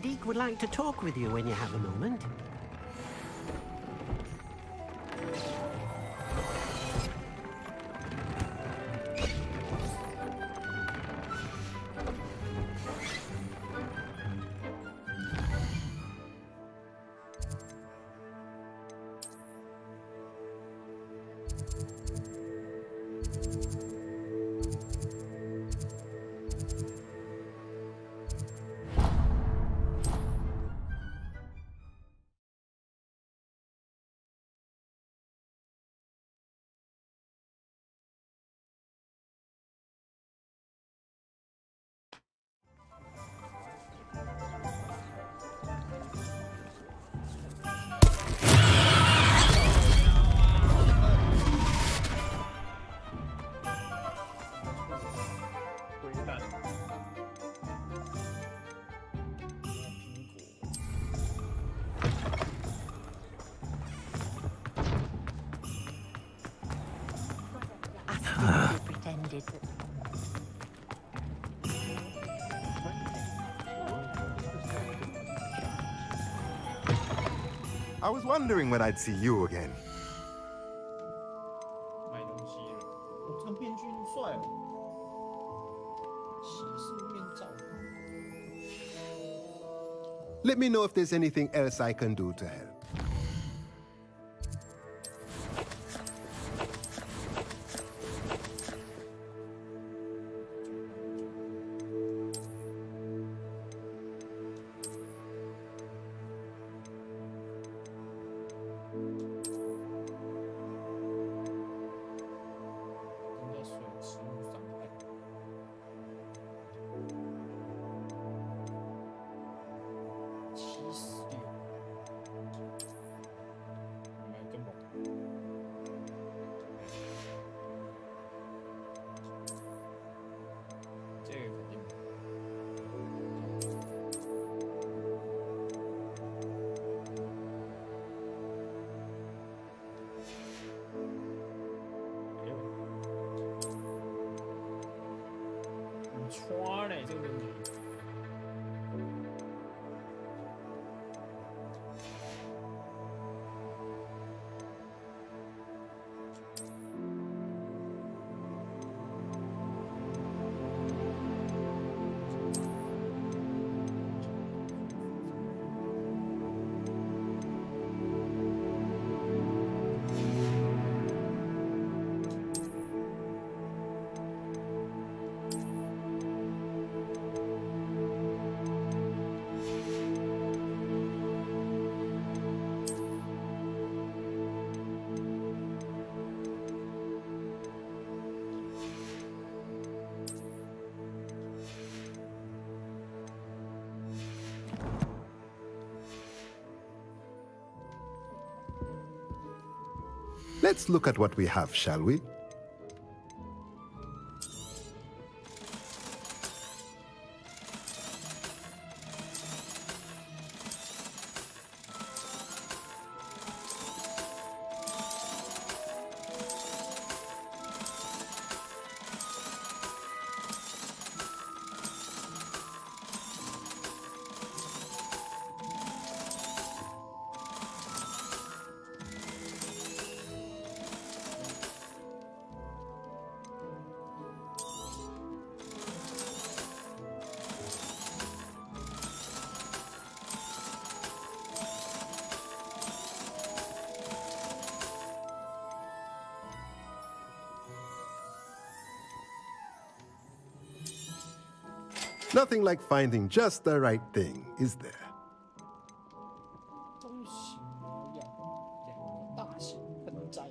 Deke would like to talk with you when you have a moment. I was wondering when I'd see you again. 卖东西了，哦，这个面具帅哦，骑士面罩。Let me know if there's anything else I can do to help.穿嘞，这个面具。Let's look at what we have, shall we? Nothing like finding just the right thing, is there? 中型模样，两个大型盆栽。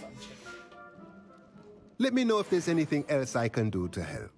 赚钱。 Let me know if there's anything else I can do to help.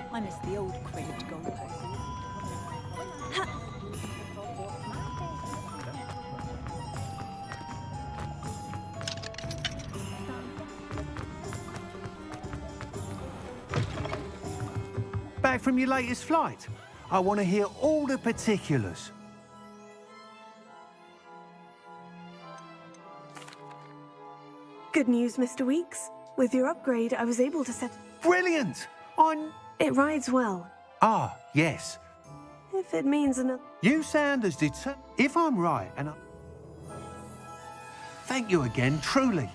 I miss the old cribbed goalpost. Back from your latest flight? I want to hear all the particulars. Good news, Mr. Weeks. With your upgrade, I was able to set... Brilliant! It rides well. Ah, yes. If it means another... You sound as determined... If I'm right, and I... Thank you again, truly.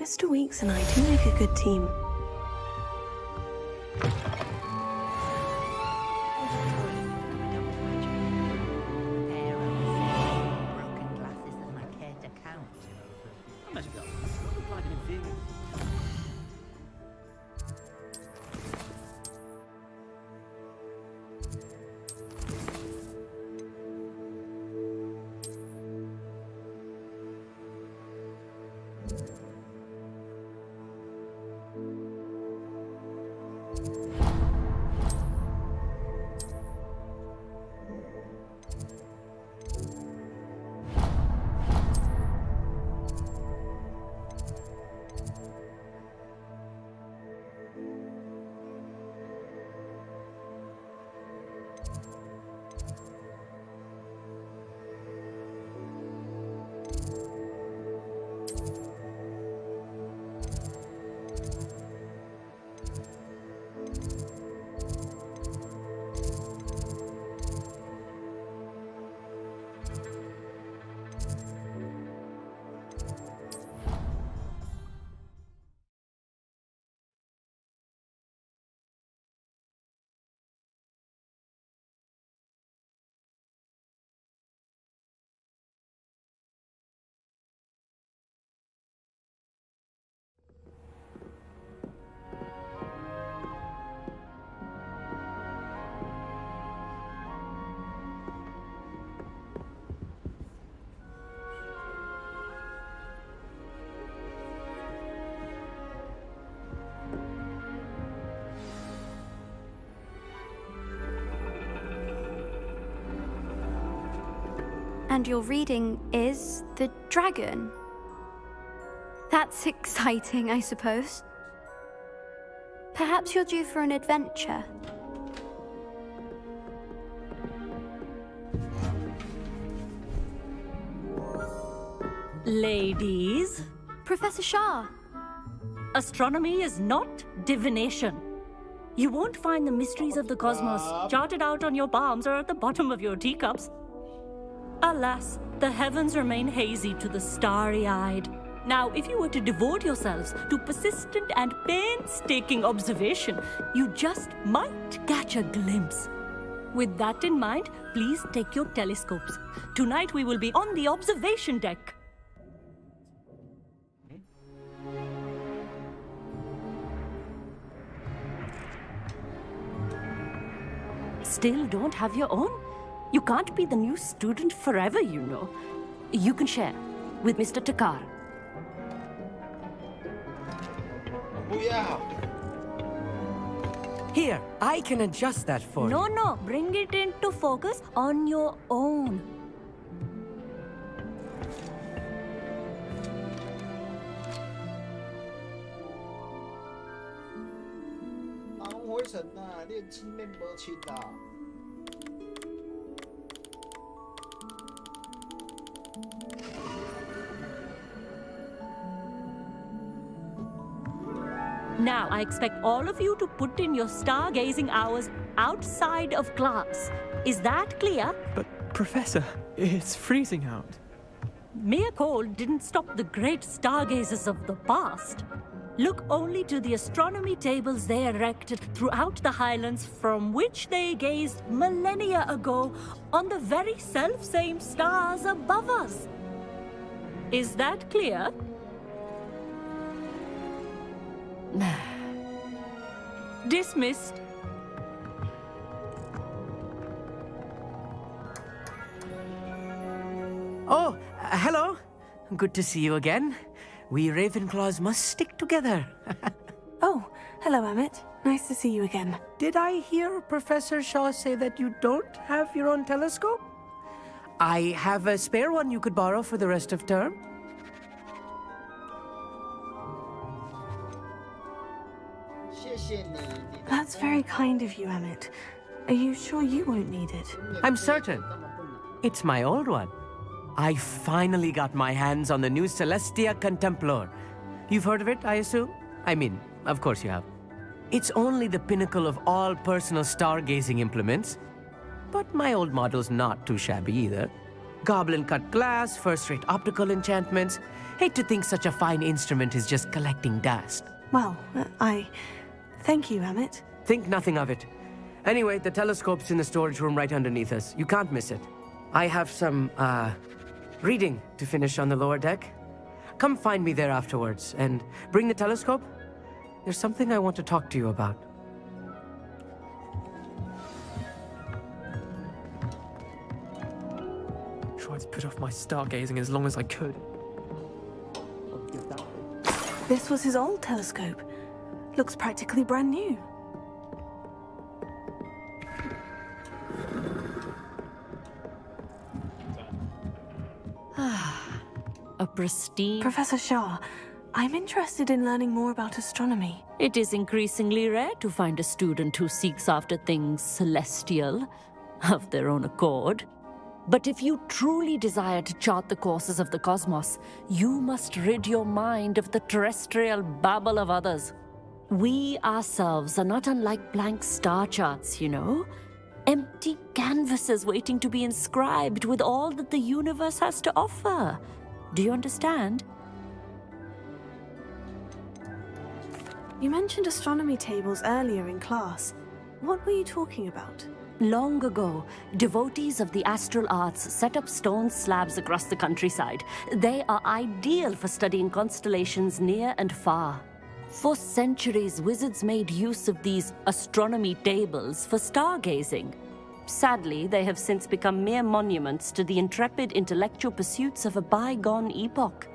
Mr. Weeks and I do make a good team. And your reading is the dragon. That's exciting, I suppose. Perhaps you're due for an adventure. Ladies, Professor Shah. astronomy is not divination. You won't find the mysteries of the cosmos charted out on your palms or at the bottom of your teacups. Alas, the heavens remain hazy to the starry-eyed. Now, if you were to devote yourselves to persistent and painstaking observation, you just might catch a glimpse. With that in mind, please take your telescopes. Tonight we will be on the observation deck. Still don't have your own? You can't be the new student forever, you know. You can share with Mr. Takar. 不要。 Here, I can adjust that for you. No, bring it into focus on your own. 哪拢回神啊？你的姊妹无亲啊？ Now, I expect all of you to put in your stargazing hours outside of class. Is that clear? But, Professor, it's freezing out. Mere cold didn't stop the great stargazers of the past. Look only to the astronomy tables they erected throughout the highlands from which they gazed millennia ago on the very self-same stars above us. Is that clear? Dismissed. Oh, hello. Good to see you again. We Ravenclaws must stick together. Oh, hello, Emmett. Nice to see you again. Did I hear Professor Shaw say that you don't have your own telescope? I have a spare one you could borrow for the rest of term. That's very kind of you, Emmett. Are you sure you won't need it? I'm certain. It's my old one. I finally got my hands on the new Celestia Contemplor. You've heard of it, I assume? I mean, of course you have. It's only the pinnacle of all personal stargazing implements. But my old model's not too shabby either. Goblin-cut glass, first-rate optical enchantments. Hate to think such a fine instrument is just collecting dust. Well, Thank you, Emmett. Think nothing of it. Anyway, the telescope's in the storage room right underneath us. You can't miss it. I have some, reading to finish on the lower deck. Come find me there afterwards, and bring the telescope. There's something I want to talk to you about. Tried to put off my stargazing as long as I could. This was his old telescope. Looks practically brand new. A pristine... Professor Shah, I'm interested in learning more about astronomy. It is increasingly rare to find a student who seeks after things celestial, of their own accord. But if you truly desire to chart the courses of the cosmos, you must rid your mind of the terrestrial babble of others. We ourselves are not unlike blank star charts, you know. Empty canvases waiting to be inscribed with all that the universe has to offer. Do you understand? You mentioned astronomy tables earlier in class. What were you talking about? Long ago, devotees of the astral arts set up stone slabs across the countryside. They are ideal for studying constellations near and far. For centuries, wizards made use of these astronomy tables for stargazing. Sadly, they have since become mere monuments to the intrepid intellectual pursuits of a bygone epoch.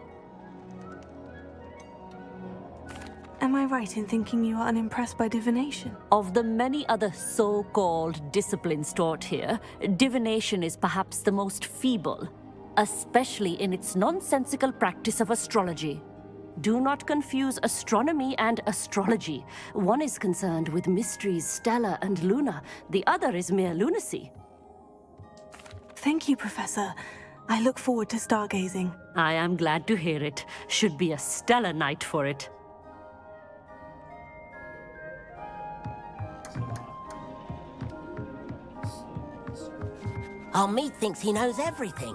Am I right in thinking you are unimpressed by divination? Of the many other so-called disciplines taught here, divination is perhaps the most feeble, especially in its nonsensical practice of astrology. Do not confuse astronomy and astrology. One is concerned with mysteries stellar and lunar. The other is mere lunacy. Thank you, Professor. I look forward to stargazing. I am glad to hear it. Should be a stellar night for it. Our meat thinks he knows everything.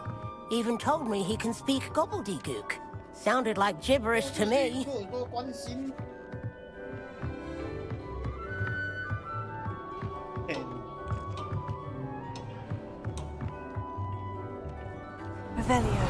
Even told me he can speak gobbledygook. Sounded like gibberish to me. Revelio.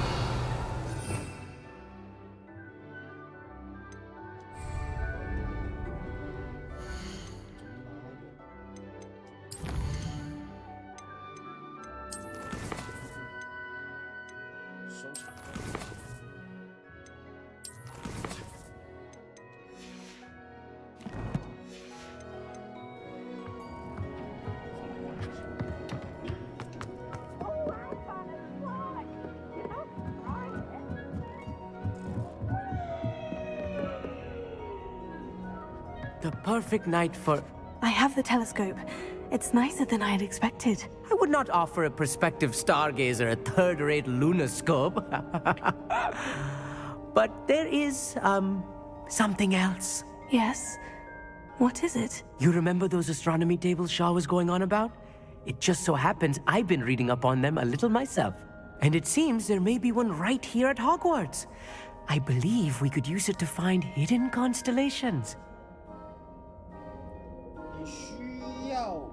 The perfect night for... I have the telescope. It's nicer than I had expected. I would not offer a prospective stargazer a third-rate lunoscope. But there is, something else. Yes? What is it? You remember those astronomy tables Shaw was going on about? It just so happens I've been reading up on them a little myself. And it seems there may be one right here at Hogwarts. I believe we could use it to find hidden constellations. 你需要有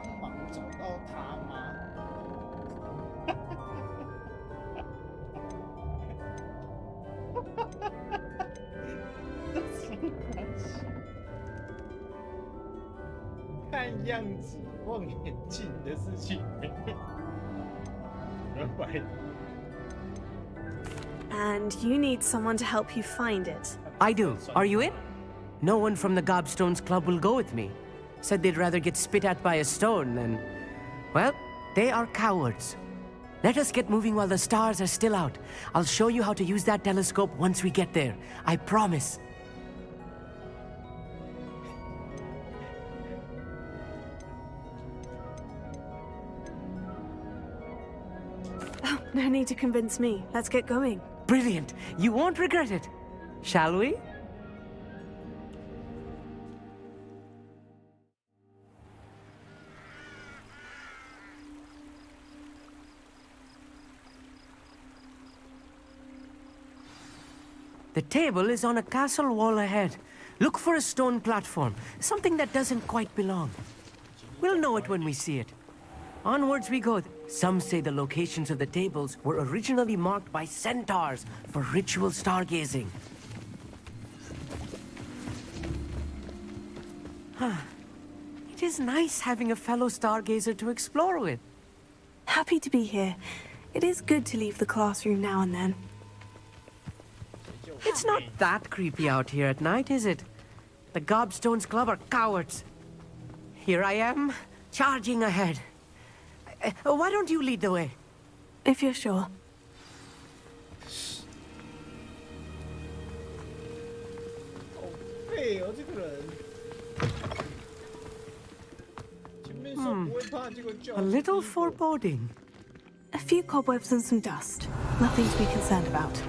人帮忙找到它吗？这什么关系？看样子望远镜的事情没有人怀疑。 And you need someone to help you find it. I do. Are you in? No one from the Gobstones Club will go with me. Said they'd rather get spit at by a stone than... Well, they are cowards. Let us get moving while the stars are still out. I'll show you how to use that telescope once we get there. I promise. Oh, no need to convince me. Let's get going. Brilliant. You won't regret it. Shall we? The table is on a castle wall ahead. Look for a stone platform, something that doesn't quite belong. We'll know it when we see it. Onwards we go. Some say the locations of the tables were originally marked by centaurs for ritual stargazing. It is nice having a fellow stargazer to explore with. Happy to be here. It is good to leave the classroom now and then. It's not that creepy out here at night, is it? The Gobstones Club are cowards. Here I am, charging ahead. Why don't you lead the way? If you're sure. A little foreboding. A few cobwebs and some dust. Nothing to be concerned about.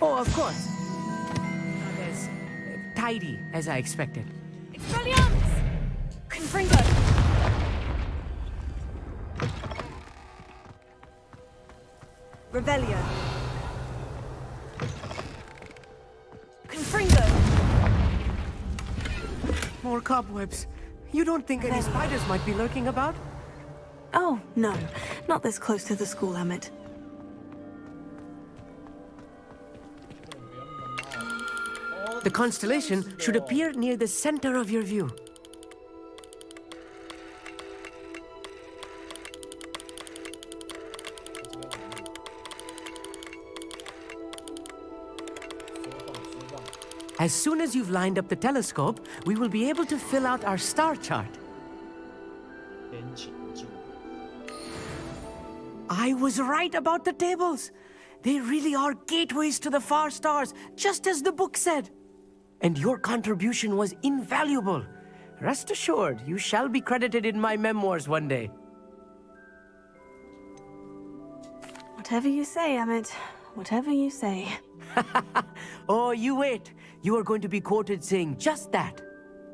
Oh, of course. As tidy as I expected. Expelliarmus! Confringo! Revelio. Confringo! More cobwebs. You don't think any spiders might be lurking about? Oh, no. Not this close to the school, Amit. The constellation should appear near the center of your view. As soon as you've lined up the telescope, we will be able to fill out our star chart. I was right about the tables. They really are gateways to the far stars, just as the book said. And your contribution was invaluable. Rest assured, you shall be credited in my memoirs one day. Whatever you say, Amit. Whatever you say. Oh, you wait. You are going to be quoted saying just that.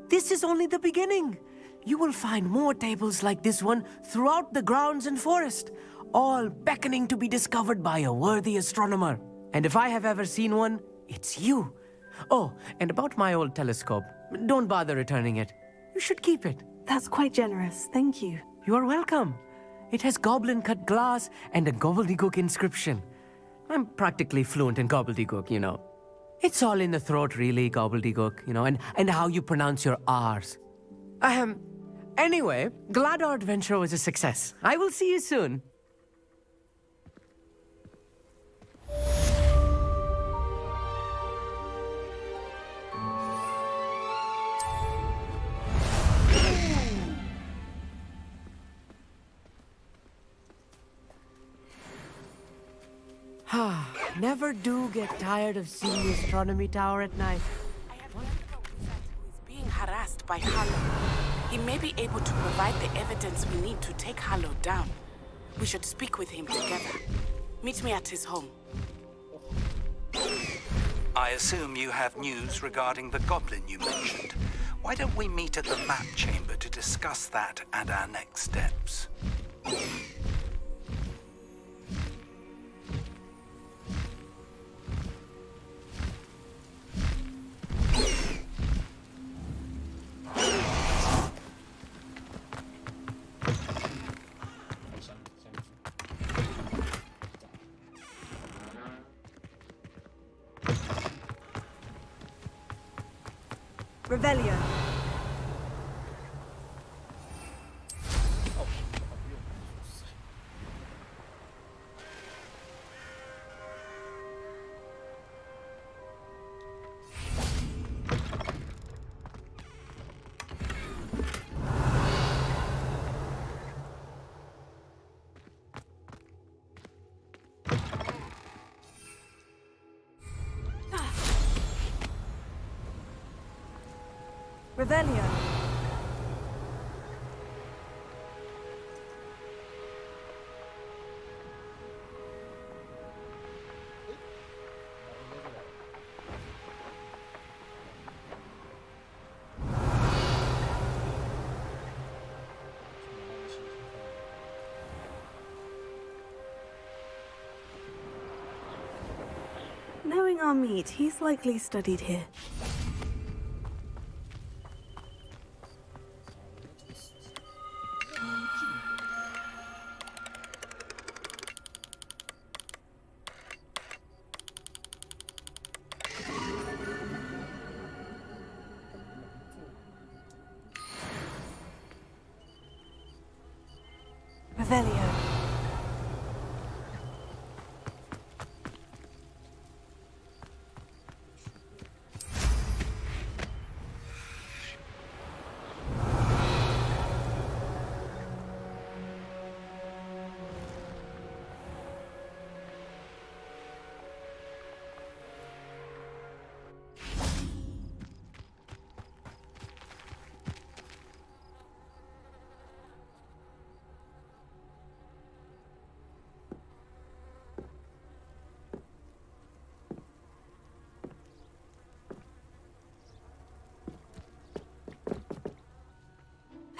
This is only the beginning. You will find more tables like this one throughout the grounds and forest, all beckoning to be discovered by a worthy astronomer. And if I have ever seen one, it's you. Oh, and about my old telescope, don't bother returning it. You should keep it. That's quite generous. Thank you. You are welcome. It has goblin-cut glass and a gobbledygook inscription. I'm practically fluent in gobbledygook, you know. It's all in the throat, really, gobbledygook, you know, and how you pronounce your R's. Anyway, glad our adventure was a success. I will see you soon. Never do get tired of seeing the astronomy tower at night. I have learned about Wizard who is being harassed by Harlow. He may be able to provide the evidence we need to take Harlow down. We should speak with him together. Meet me at his home. I assume you have news regarding the goblin you mentioned. Why don't we meet at the map chamber to discuss that and our next steps? Revelio. Revelio. Knowing our meet, he's likely studied here. Revelio.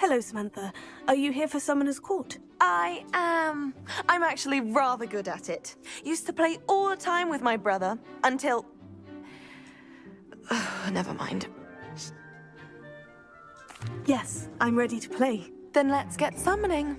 Hello, Samantha. Are you here for Summoner's Court? I am. I'm actually rather good at it. Used to play all the time with my brother until... Never mind. Yes, I'm ready to play. Then let's get summoning.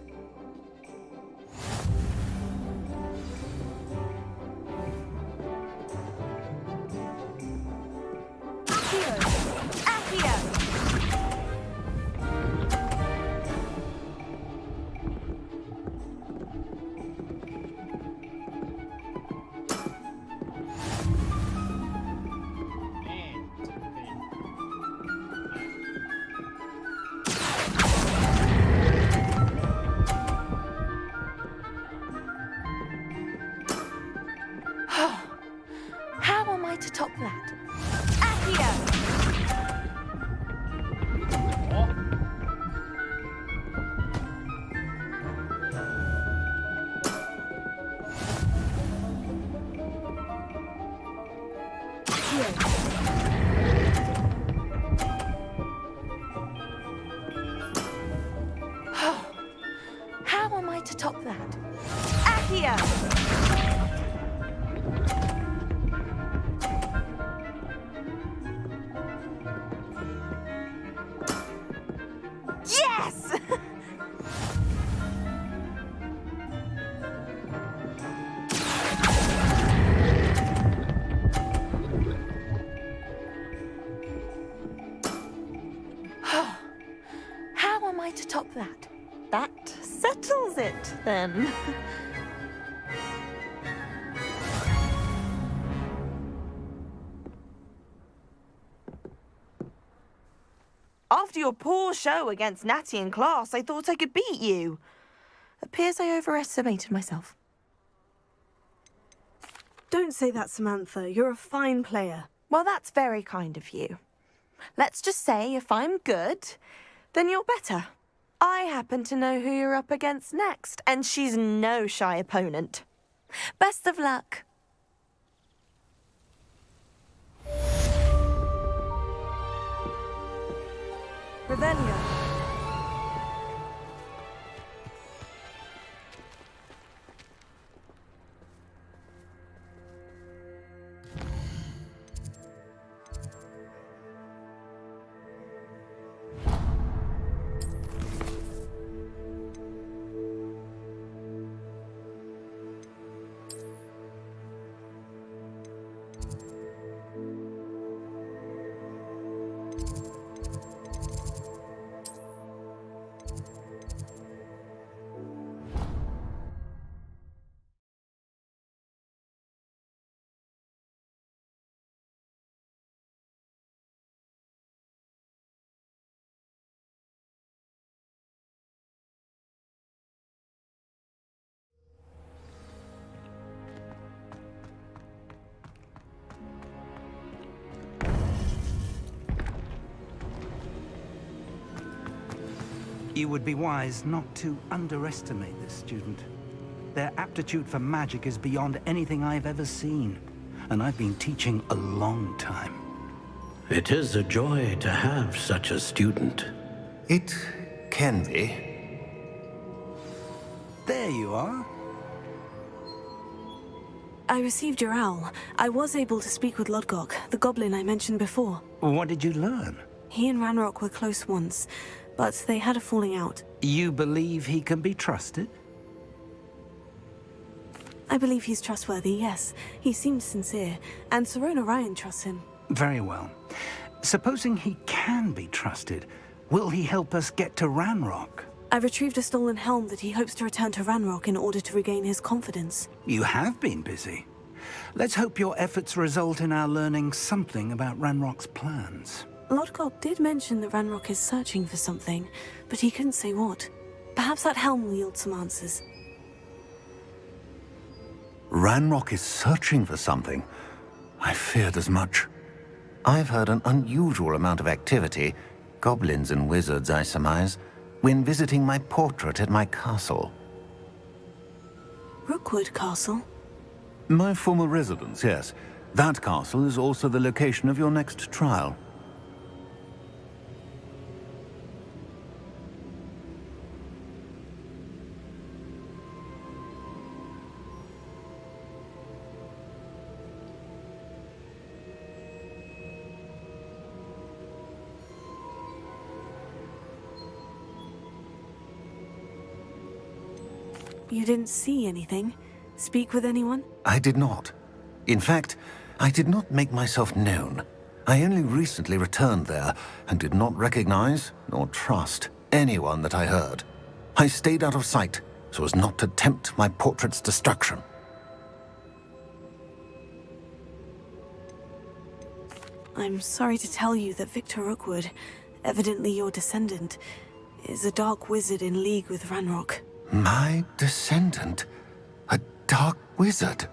How am I to top that? Accio! How am I to top that? Accio! Yes! How am I to top that? That settles it, then. After your poor show against Natty in class, I thought I could beat you. Appears I overestimated myself. Don't say that, Samantha. You're a fine player. Well, that's very kind of you. Let's just say if I'm good, then you're better. I happen to know who you're up against next, and she's no shy opponent. Best of luck. Revelio. You would be wise not to underestimate this student. Their aptitude for magic is beyond anything I've ever seen, and I've been teaching a long time. It is a joy to have such a student. It can be. There you are. I received your owl. I was able to speak with Lodgok, the goblin I mentioned before. What did you learn? He and Ranrock were close once, but they had a falling out. You believe he can be trusted? I believe he's trustworthy, yes. He seems sincere, and Serona Ryan trusts him. Very well. Supposing he can be trusted, will he help us get to Ranrock? I retrieved a stolen helm that he hopes to return to Ranrock in order to regain his confidence. You have been busy. Let's hope your efforts result in our learning something about Ranrock's plans. Lodgok did mention that Ranrock is searching for something, but he couldn't say what. Perhaps that helm will yield some answers. Ranrock is searching for something? I feared as much. I've heard an unusual amount of activity, goblins and wizards, I surmise, when visiting my portrait at my castle. Rookwood Castle? My former residence, yes. That castle is also the location of your next trial. You didn't see anything? Speak with anyone? I did not. In fact, I did not make myself known. I only recently returned there and did not recognize nor trust anyone that I heard. I stayed out of sight so as not to tempt my portrait's destruction. I'm sorry to tell you that Victor Rookwood, evidently your descendant, is a dark wizard in league with Ranrock. My descendant? A dark wizard?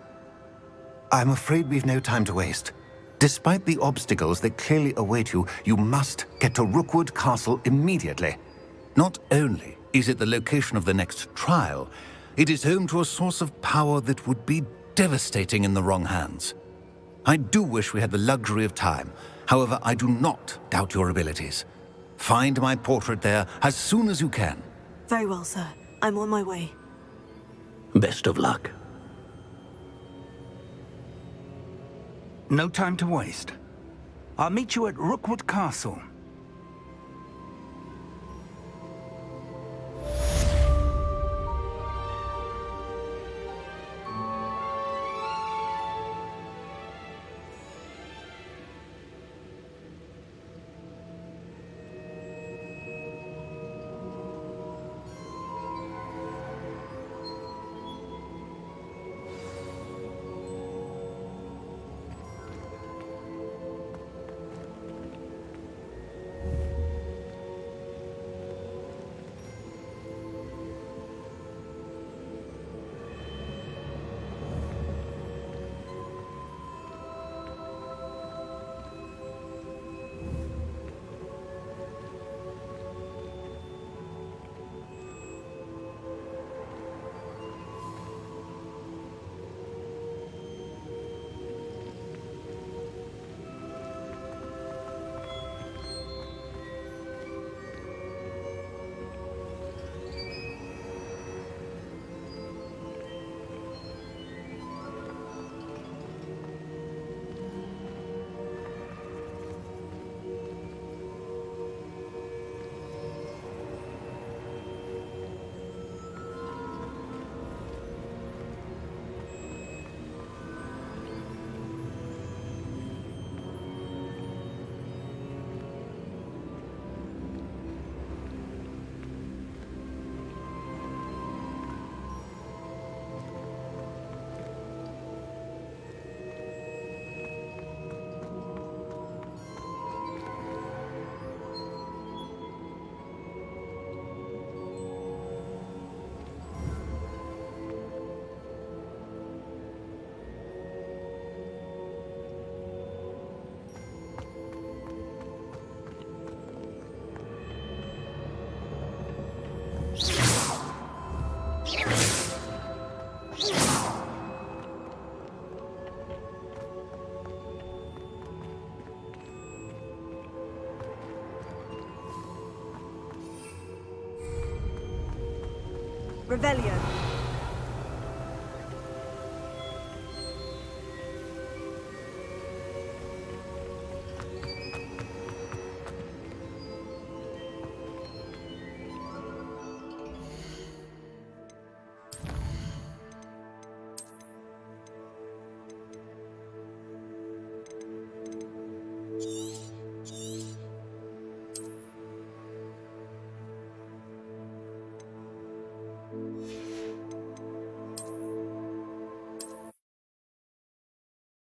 I'm afraid we've no time to waste. Despite the obstacles that clearly await you, you must get to Rookwood Castle immediately. Not only is it the location of the next trial, it is home to a source of power that would be devastating in the wrong hands. I do wish we had the luxury of time. However, I do not doubt your abilities. Find my portrait there as soon as you can. Very well, sir. I'm on my way. Best of luck. No time to waste. I'll meet you at Rookwood Castle. Revelio.